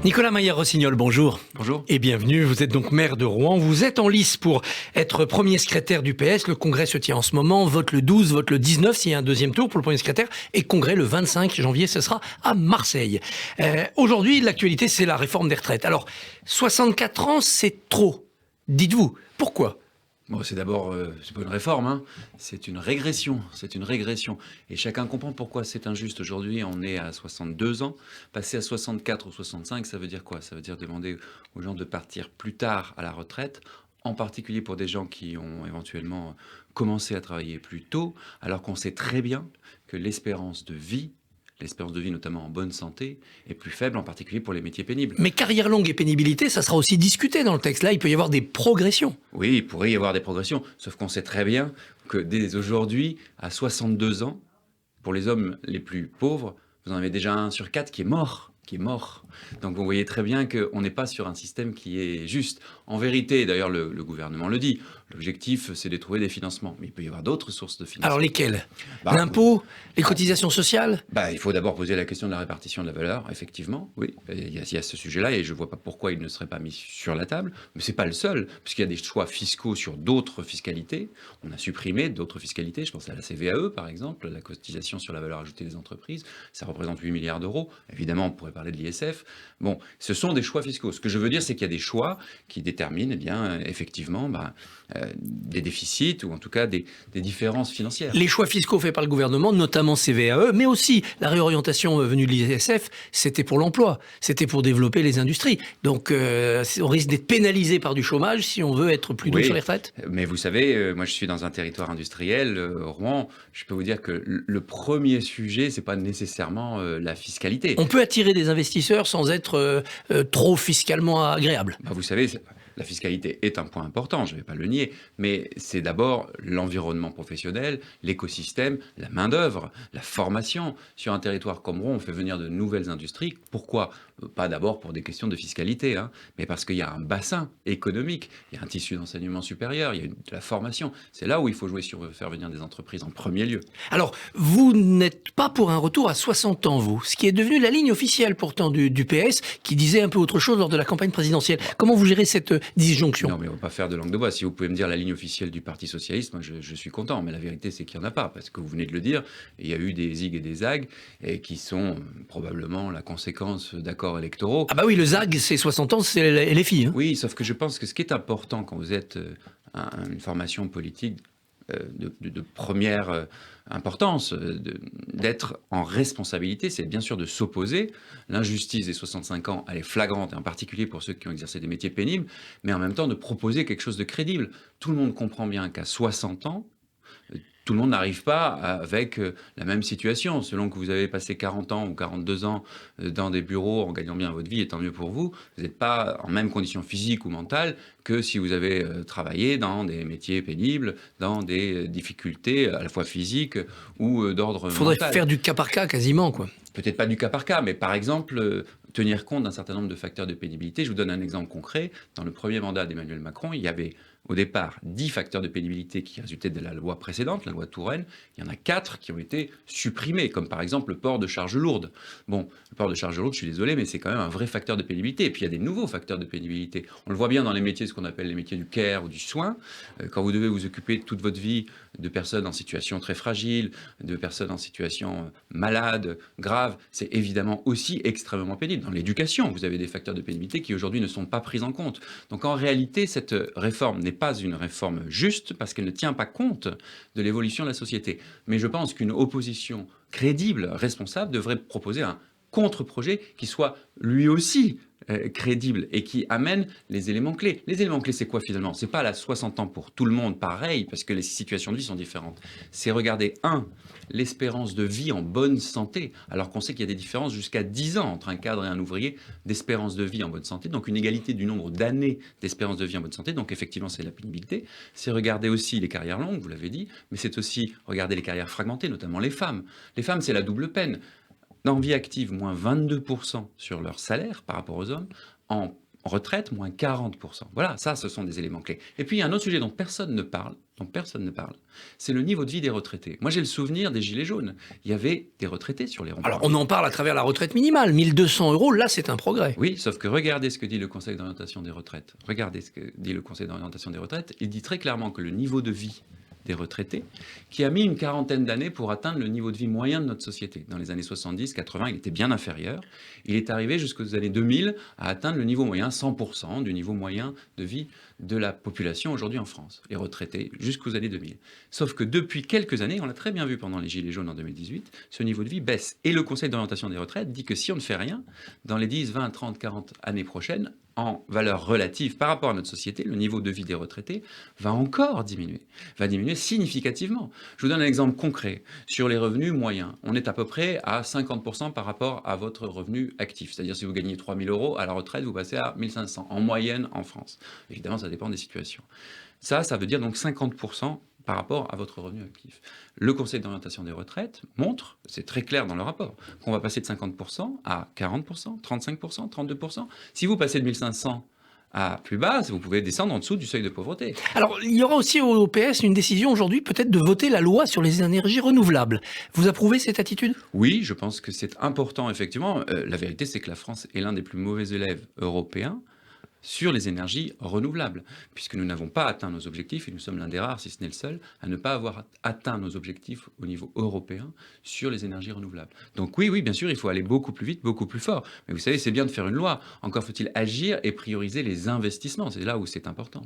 Nicolas Maillard-Rossignol, bonjour. Bonjour. Et bienvenue. Vous êtes donc maire de Rouen. Vous êtes en lice pour être premier secrétaire du PS. Le congrès se tient en ce moment. Vote le 12, vote le 19 s'il y a un deuxième tour pour le premier secrétaire. Et congrès le 25 janvier, ce sera à Marseille. Aujourd'hui, l'actualité, c'est la réforme des retraites. Alors, 64 ans, c'est trop. Dites-vous, pourquoi ? Bon, c'est d'abord, c'est pas une réforme, hein. C'est une régression. Et chacun comprend pourquoi c'est injuste. Aujourd'hui, on est à 62 ans. Passer à 64 ou 65, ça veut dire quoi? Ça veut dire demander aux gens de partir plus tard à la retraite, en particulier pour des gens qui ont éventuellement commencé à travailler plus tôt, alors qu'on sait très bien que l'espérance de vie notamment en bonne santé, est plus faible, en particulier pour les métiers pénibles. Mais carrière longue et pénibilité, ça sera aussi discuté dans le texte. Là, il peut y avoir des progressions. Oui, il pourrait y avoir des progressions, sauf qu'on sait très bien que dès aujourd'hui, à 62 ans, pour les hommes les plus pauvres, vous en avez déjà 1 sur 4 qui est mort. Donc vous voyez très bien qu'on n'est pas sur un système qui est juste. En vérité, d'ailleurs le gouvernement le dit, l'objectif c'est de trouver des financements. Mais il peut y avoir d'autres sources de financement. Alors lesquelles? L'impôt? Les cotisations sociales? Il faut d'abord poser la question de la répartition de la valeur, effectivement. Oui, il y a ce sujet-là et je ne vois pas pourquoi il ne serait pas mis sur la table. Mais ce n'est pas le seul, puisqu'il y a des choix fiscaux sur d'autres fiscalités. On a supprimé d'autres fiscalités. Je pense à la CVAE, par exemple, la cotisation sur la valeur ajoutée des entreprises. Ça représente 8 milliards d'euros. Évidemment, on pourrait parler de l'ISF. Bon, ce sont des choix fiscaux. Ce que je veux dire, c'est qu'il y a des choix qui déterminent, effectivement, des déficits ou en tout cas des différences financières. Les choix fiscaux faits par le gouvernement, notamment CVAE, mais aussi la réorientation venue de l'ISF, c'était pour l'emploi, c'était pour développer les industries. Donc on risque d'être pénalisé par du chômage si on veut être plus doux sur les retraites. Mais vous savez, moi je suis dans un territoire industriel, Rouen, je peux vous dire que le premier sujet, c'est pas nécessairement la fiscalité. On peut attirer des investisseurs sans être trop fiscalement agréable. Vous savez, la fiscalité est un point important, je ne vais pas le nier, mais c'est d'abord l'environnement professionnel, l'écosystème, la main-d'œuvre, la formation. Sur un territoire comme Rouen, on fait venir de nouvelles industries. Pourquoi ? Pas d'abord pour des questions de fiscalité, mais parce qu'il y a un bassin économique, il y a un tissu d'enseignement supérieur, il y a de la formation. C'est là où il faut jouer sur faire venir des entreprises en premier lieu. Alors, vous n'êtes pas pour un retour à 60 ans, vous, ce qui est devenu la ligne officielle pourtant du PS, qui disait un peu autre chose lors de la campagne présidentielle. Comment vous gérez cette disjonction? Non, mais on ne va pas faire de langue de bois. Si vous pouvez me dire la ligne officielle du Parti Socialiste, moi je suis content. Mais la vérité, c'est qu'il n'y en a pas, parce que vous venez de le dire, il y a eu des zigs et des zags, et qui sont probablement la conséquence d'accords électoraux. Ah bah oui, le zag, c'est 60 ans, c'est les filles. Oui, sauf que je pense que ce qui est important quand vous êtes une formation politique de première importance, d'être en responsabilité, c'est bien sûr de s'opposer. L'injustice des 65 ans, elle est flagrante, et en particulier pour ceux qui ont exercé des métiers pénibles, mais en même temps de proposer quelque chose de crédible. Tout le monde comprend bien qu'à 60 ans, tout le monde n'arrive pas avec la même situation. Selon que vous avez passé 40 ans ou 42 ans dans des bureaux en gagnant bien votre vie, et tant mieux pour vous, vous n'êtes pas en même condition physique ou mentale que si vous avez travaillé dans des métiers pénibles, dans des difficultés à la fois physiques ou d'ordre mental. Il faudrait faire du cas par cas quasiment, quoi. Peut-être pas du cas par cas, mais par exemple, tenir compte d'un certain nombre de facteurs de pénibilité. Je vous donne un exemple concret. Dans le premier mandat d'Emmanuel Macron, il y avait au départ 10 facteurs de pénibilité qui résultaient de la loi précédente, la loi Touraine. Il y en a 4 qui ont été supprimés, comme par exemple le port de charges lourdes. Bon, le port de charges lourdes, je suis désolé, mais c'est quand même un vrai facteur de pénibilité. Et puis il y a des nouveaux facteurs de pénibilité. On le voit bien dans les métiers, ce qu'on appelle les métiers du care ou du soin. Quand vous devez vous occuper toute votre vie de personnes en situation très fragile, de personnes en situation malade, grave, c'est évidemment aussi extrêmement pénible. Dans l'éducation, vous avez des facteurs de pénibilité qui aujourd'hui ne sont pas pris en compte. Donc en réalité, cette réforme n'est pas une réforme juste parce qu'elle ne tient pas compte de l'évolution de la société. Mais je pense qu'une opposition crédible, responsable, devrait proposer un contre-projet qui soit lui aussi crédible et qui amène les éléments clés. Les éléments clés, c'est quoi finalement? C'est pas la 60 ans pour tout le monde pareil, parce que les situations de vie sont différentes. C'est regarder, l'espérance de vie en bonne santé, alors qu'on sait qu'il y a des différences jusqu'à 10 ans entre un cadre et un ouvrier d'espérance de vie en bonne santé, donc une égalité du nombre d'années d'espérance de vie en bonne santé, donc effectivement c'est la pénibilité. C'est regarder aussi les carrières longues, vous l'avez dit, mais c'est aussi regarder les carrières fragmentées, notamment les femmes. Les femmes, c'est la double peine. En vie active, moins 22% sur leur salaire par rapport aux hommes. En retraite, moins 40%. Voilà, ça, ce sont des éléments clés. Et puis, il y a un autre sujet dont personne ne parle, c'est le niveau de vie des retraités. Moi, j'ai le souvenir des Gilets jaunes. Il y avait des retraités sur les ronds-points. Alors, on en parle à travers la retraite minimale. 1 200 €, là, c'est un progrès. Oui, sauf que regardez ce que dit le Conseil d'orientation des retraites. Regardez ce que dit le Conseil d'orientation des retraites. Il dit très clairement que le niveau de vie des retraités, qui a mis une quarantaine d'années pour atteindre le niveau de vie moyen de notre société. Dans les années 70, 80, il était bien inférieur. Il est arrivé jusqu'aux années 2000 à atteindre le niveau moyen, 100% du niveau moyen de vie de la population aujourd'hui en France, les retraités, jusqu'aux années 2000. Sauf que depuis quelques années, on l'a très bien vu pendant les Gilets jaunes en 2018, ce niveau de vie baisse. Et le Conseil d'orientation des retraites dit que si on ne fait rien, dans les 10, 20, 30, 40 années prochaines, en valeur relative par rapport à notre société, le niveau de vie des retraités va encore diminuer, va diminuer significativement. Je vous donne un exemple concret. Sur les revenus moyens, on est à peu près à 50% par rapport à votre revenu actif. C'est-à-dire si vous gagnez 3 000 € à la retraite, vous passez à 1 500 en moyenne en France. Évidemment, ça dépend des situations. Ça veut dire donc 50% par rapport à votre revenu actif. Le Conseil d'orientation des retraites montre, c'est très clair dans le rapport, qu'on va passer de 50% à 40%, 35%, 32%. Si vous passez de 1 500 à plus bas, vous pouvez descendre en dessous du seuil de pauvreté. Alors, il y aura aussi au PS une décision aujourd'hui, peut-être de voter la loi sur les énergies renouvelables. Vous approuvez cette attitude ? Oui, je pense que c'est important, effectivement. La vérité, c'est que la France est l'un des plus mauvais élèves européens sur les énergies renouvelables, puisque nous n'avons pas atteint nos objectifs, et nous sommes l'un des rares, si ce n'est le seul, à ne pas avoir atteint nos objectifs au niveau européen sur les énergies renouvelables. Donc oui, bien sûr, il faut aller beaucoup plus vite, beaucoup plus fort. Mais vous savez, c'est bien de faire une loi. Encore faut-il agir et prioriser les investissements. C'est là où c'est important.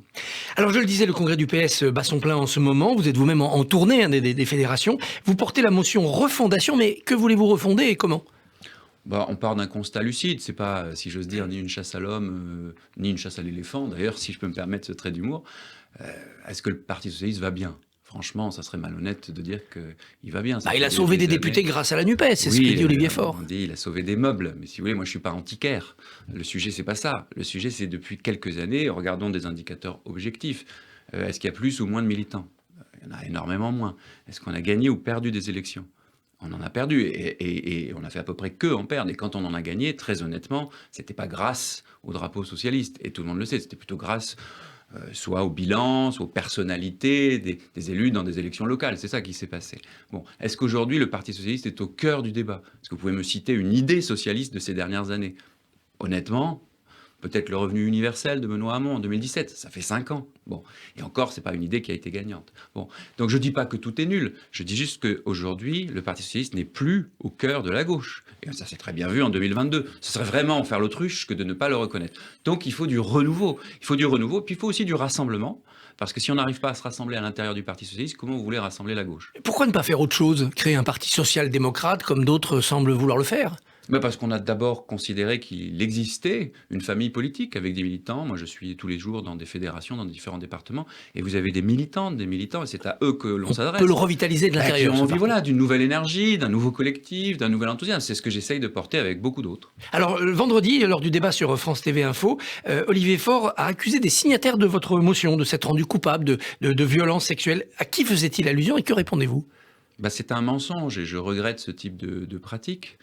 Alors je le disais, le congrès du PS bat son plein en ce moment. Vous êtes vous-même en tournée des fédérations. Vous portez la motion refondation, mais que voulez-vous refonder et comment ? On part d'un constat lucide, c'est pas, si j'ose dire, ni une chasse à l'homme, ni une chasse à l'éléphant, d'ailleurs, si je peux me permettre ce trait d'humour. Est-ce que le Parti socialiste va bien ? Franchement, ça serait malhonnête de dire qu'il va bien. Il a sauvé des députés grâce à la NUPES, c'est ce que dit Olivier Faure. On dit il a sauvé des meubles, mais si vous voulez, moi je suis pas antiquaire. Le sujet, c'est pas ça. Le sujet, c'est depuis quelques années, regardons des indicateurs objectifs. Est-ce qu'il y a plus ou moins de militants ? Il y en a énormément moins. Est-ce qu'on a gagné ou perdu des élections ? On en a perdu et on a fait à peu près que en perdre. Et quand on en a gagné, très honnêtement, c'était pas grâce au drapeau socialiste. Et tout le monde le sait, c'était plutôt grâce soit au bilan, soit aux personnalités des élus dans des élections locales. C'est ça qui s'est passé. Est-ce qu'aujourd'hui, le Parti socialiste est au cœur du débat ? Est-ce que vous pouvez me citer une idée socialiste de ces dernières années ? Honnêtement, peut-être le revenu universel de Benoît Hamon en 2017, ça fait 5 ans. Et encore, c'est pas une idée qui a été gagnante. Donc je dis pas que tout est nul, je dis juste qu'aujourd'hui, le Parti socialiste n'est plus au cœur de la gauche. Et ça s'est très bien vu en 2022. Ce serait vraiment faire l'autruche que de ne pas le reconnaître. Donc il faut du renouveau. Puis il faut aussi du rassemblement. Parce que si on n'arrive pas à se rassembler à l'intérieur du Parti socialiste, comment vous voulez rassembler la gauche ? Pourquoi ne pas faire autre chose ? Créer un parti social-démocrate comme d'autres semblent vouloir le faire ? Parce qu'on a d'abord considéré qu'il existait une famille politique avec des militants. Moi, je suis tous les jours dans des fédérations, dans différents départements, et vous avez des militantes, des militants, et c'est à eux que l'on s'adresse. On peut le revitaliser de l'intérieur. Qui ont envie, d'une nouvelle énergie, d'un nouveau collectif, d'un nouvel enthousiasme. C'est ce que j'essaye de porter avec beaucoup d'autres. Alors, vendredi, lors du débat sur France TV Info, Olivier Faure a accusé des signataires de votre motion de s'être rendus coupables de violences sexuelles. À qui faisait-il allusion et que répondez-vous ? C'est un mensonge, et je regrette ce type de pratique.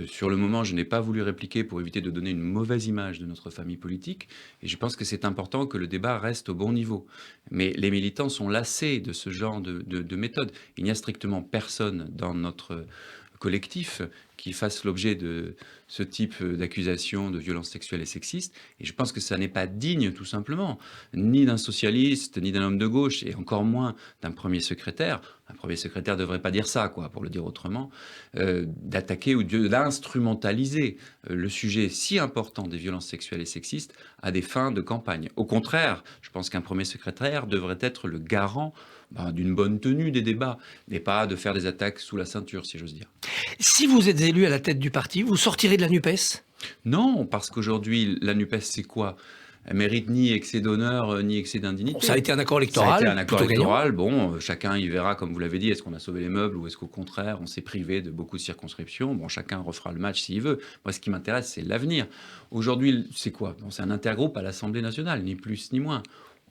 Sur le moment, je n'ai pas voulu répliquer pour éviter de donner une mauvaise image de notre famille politique. Et je pense que c'est important que le débat reste au bon niveau. Mais les militants sont lassés de ce genre de méthode. Il n'y a strictement personne dans notre collectif qui fasse l'objet de ce type d'accusations de violences sexuelles et sexistes. Et je pense que ça n'est pas digne, tout simplement, ni d'un socialiste, ni d'un homme de gauche, et encore moins d'un premier secrétaire. Un premier secrétaire ne devrait pas dire ça, pour le dire autrement, d'attaquer ou d'instrumentaliser le sujet si important des violences sexuelles et sexistes à des fins de campagne. Au contraire, je pense qu'un premier secrétaire devrait être le garant d'une bonne tenue des débats, et pas de faire des attaques sous la ceinture, si j'ose dire. Si vous êtes élu à la tête du parti, vous sortirez de la NUPES ? Non, parce qu'aujourd'hui, la NUPES, c'est quoi ? Elle mérite ni excès d'honneur, ni excès d'indignité. Ça a été un accord électoral. Ça a été un accord électoral. Chacun y verra, comme vous l'avez dit, est-ce qu'on a sauvé les meubles ou est-ce qu'au contraire, on s'est privé de beaucoup de circonscriptions. Chacun refera le match s'il veut. Moi, ce qui m'intéresse, c'est l'avenir. Aujourd'hui, c'est quoi ? C'est un intergroupe à l'Assemblée nationale, ni plus ni moins.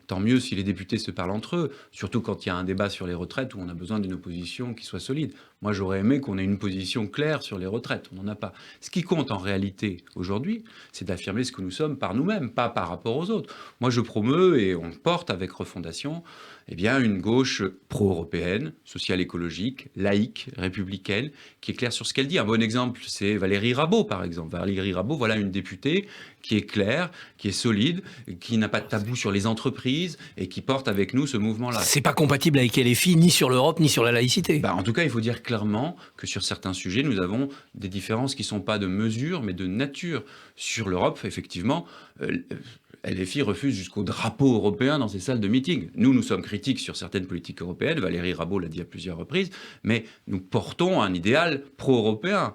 tant mieux si les députés se parlent entre eux, surtout quand il y a un débat sur les retraites où on a besoin d'une opposition qui soit solide. Moi, j'aurais aimé qu'on ait une position claire sur les retraites. On n'en a pas. Ce qui compte en réalité aujourd'hui, c'est d'affirmer ce que nous sommes par nous-mêmes, pas par rapport aux autres. Moi, je promeus et on porte avec Refondation une gauche pro-européenne, social-écologique, laïque, républicaine, qui est claire sur ce qu'elle dit. Un bon exemple, c'est Valérie Rabault, par exemple. Valérie Rabault, voilà une députée qui est claire, qui est solide, qui n'a pas de tabou sur les entreprises et qui porte avec nous ce mouvement-là. C'est pas compatible avec LFI, ni sur l'Europe, ni sur la laïcité. En tout cas, il faut dire clairement que sur certains sujets, nous avons des différences qui ne sont pas de mesure, mais de nature. Sur l'Europe, effectivement, LFI refuse jusqu'au drapeau européen dans ses salles de meeting. Nous sommes critiques sur certaines politiques européennes, Valérie Rabault l'a dit à plusieurs reprises, mais nous portons un idéal pro-européen.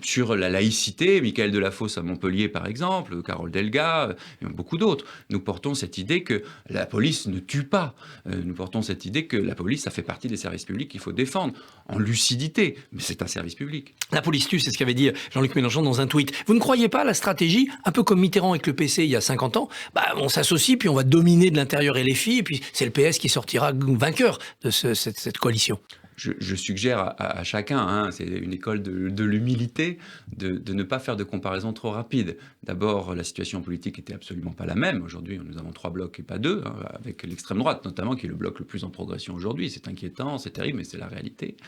Sur la laïcité, Michael Delafosse à Montpellier par exemple, Carole Delga, et beaucoup d'autres, nous portons cette idée que la police ne tue pas. Nous portons cette idée que la police, ça fait partie des services publics qu'il faut défendre, en lucidité, mais c'est un service public. La police tue, c'est ce qu'avait dit Jean-Luc Mélenchon dans un tweet. Vous ne croyez pas à la stratégie, un peu comme Mitterrand avec le PC il y a 50 ans, on s'associe, puis on va dominer de l'intérieur LFI, et puis c'est le PS qui sortira vainqueur de cette coalition? Je suggère à chacun, c'est une école de l'humilité, de ne pas faire de comparaison trop rapide. D'abord, la situation politique n'était absolument pas la même. Aujourd'hui, nous avons 3 blocs et pas 2, avec l'extrême droite notamment, qui est le bloc le plus en progression aujourd'hui. C'est inquiétant, c'est terrible, mais c'est la réalité.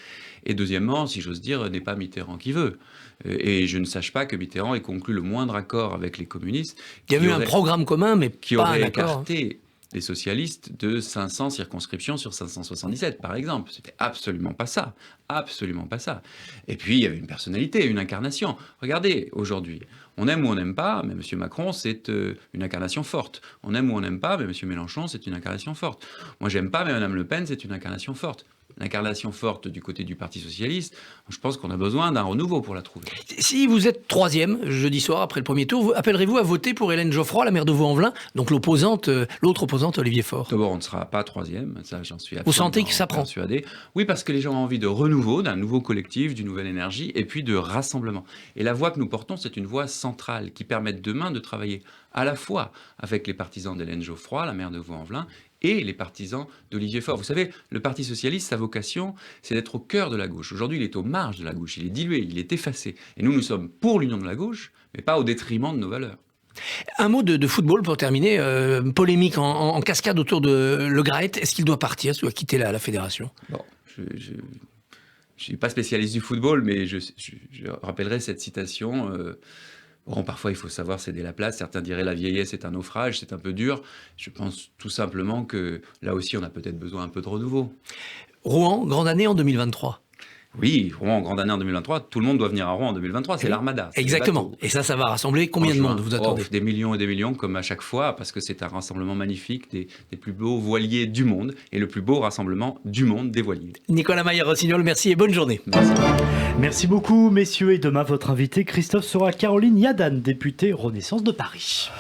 Et deuxièmement, si j'ose dire, n'est pas Mitterrand qui veut. Et je ne sache pas que Mitterrand ait conclu le moindre accord avec les communistes. Il y avait eu un programme commun, mais qui pas aurait un accord. Écarté les socialistes de 500 circonscriptions sur 577, par exemple. C'était absolument pas ça. Absolument pas ça. Et puis, il y avait une personnalité, une incarnation. Regardez, aujourd'hui, on aime ou on n'aime pas, mais M. Macron, c'est une incarnation forte. On aime ou on n'aime pas, mais M. Mélenchon, c'est une incarnation forte. Moi, j'aime pas, mais Mme Le Pen, c'est une incarnation forte. L'incarnation forte du côté du Parti Socialiste, je pense qu'on a besoin d'un renouveau pour la trouver. Si vous êtes 3e jeudi soir après le premier tour, appellerez-vous à voter pour Hélène Geoffroy, la maire de Vaux-en-Velin, donc l'autre opposante Olivier Faure? D'abord, on ne sera pas 3e, ça j'en suis absolument Vous sentez que ça prend? persuadé. Oui, parce que les gens ont envie de renouveau, d'un nouveau collectif, d'une nouvelle énergie, et puis de rassemblement. Et la voie que nous portons, c'est une voie centrale qui permette demain de travailler à la fois avec les partisans d'Hélène Geoffroy, la maire de Vaux-en-Velin, et les partisans d'Olivier Faure. Vous savez, le Parti socialiste, sa vocation, c'est d'être au cœur de la gauche. Aujourd'hui, il est aux marges de la gauche, il est dilué, il est effacé. Et nous sommes pour l'union de la gauche, mais pas au détriment de nos valeurs. Un mot de football pour terminer. Polémique en cascade autour de Le Graët. Est-ce qu'il doit partir? Est-ce qu'il doit quitter la fédération? Bon, je ne suis pas spécialiste du football, mais je rappellerai cette citation. Parfois, il faut savoir céder la place. Certains diraient la vieillesse est un naufrage, c'est un peu dur. Je pense tout simplement que là aussi, on a peut-être besoin un peu de renouveau. Rouen, grande année en 2023. Oui, Rouen, grande année en 2023. Tout le monde doit venir à Rouen en 2023. C'est l'Armada. Exactement. Et ça va rassembler combien de monde, vous attendez? Des millions et des millions, comme à chaque fois, parce que c'est un rassemblement magnifique des plus beaux voiliers du monde et le plus beau rassemblement du monde des voiliers. Nicolas Maillard-Rossignol, merci et bonne journée. Merci beaucoup, messieurs. Et demain, votre invité, Christophe, sera Caroline Yadan, députée Renaissance de Paris.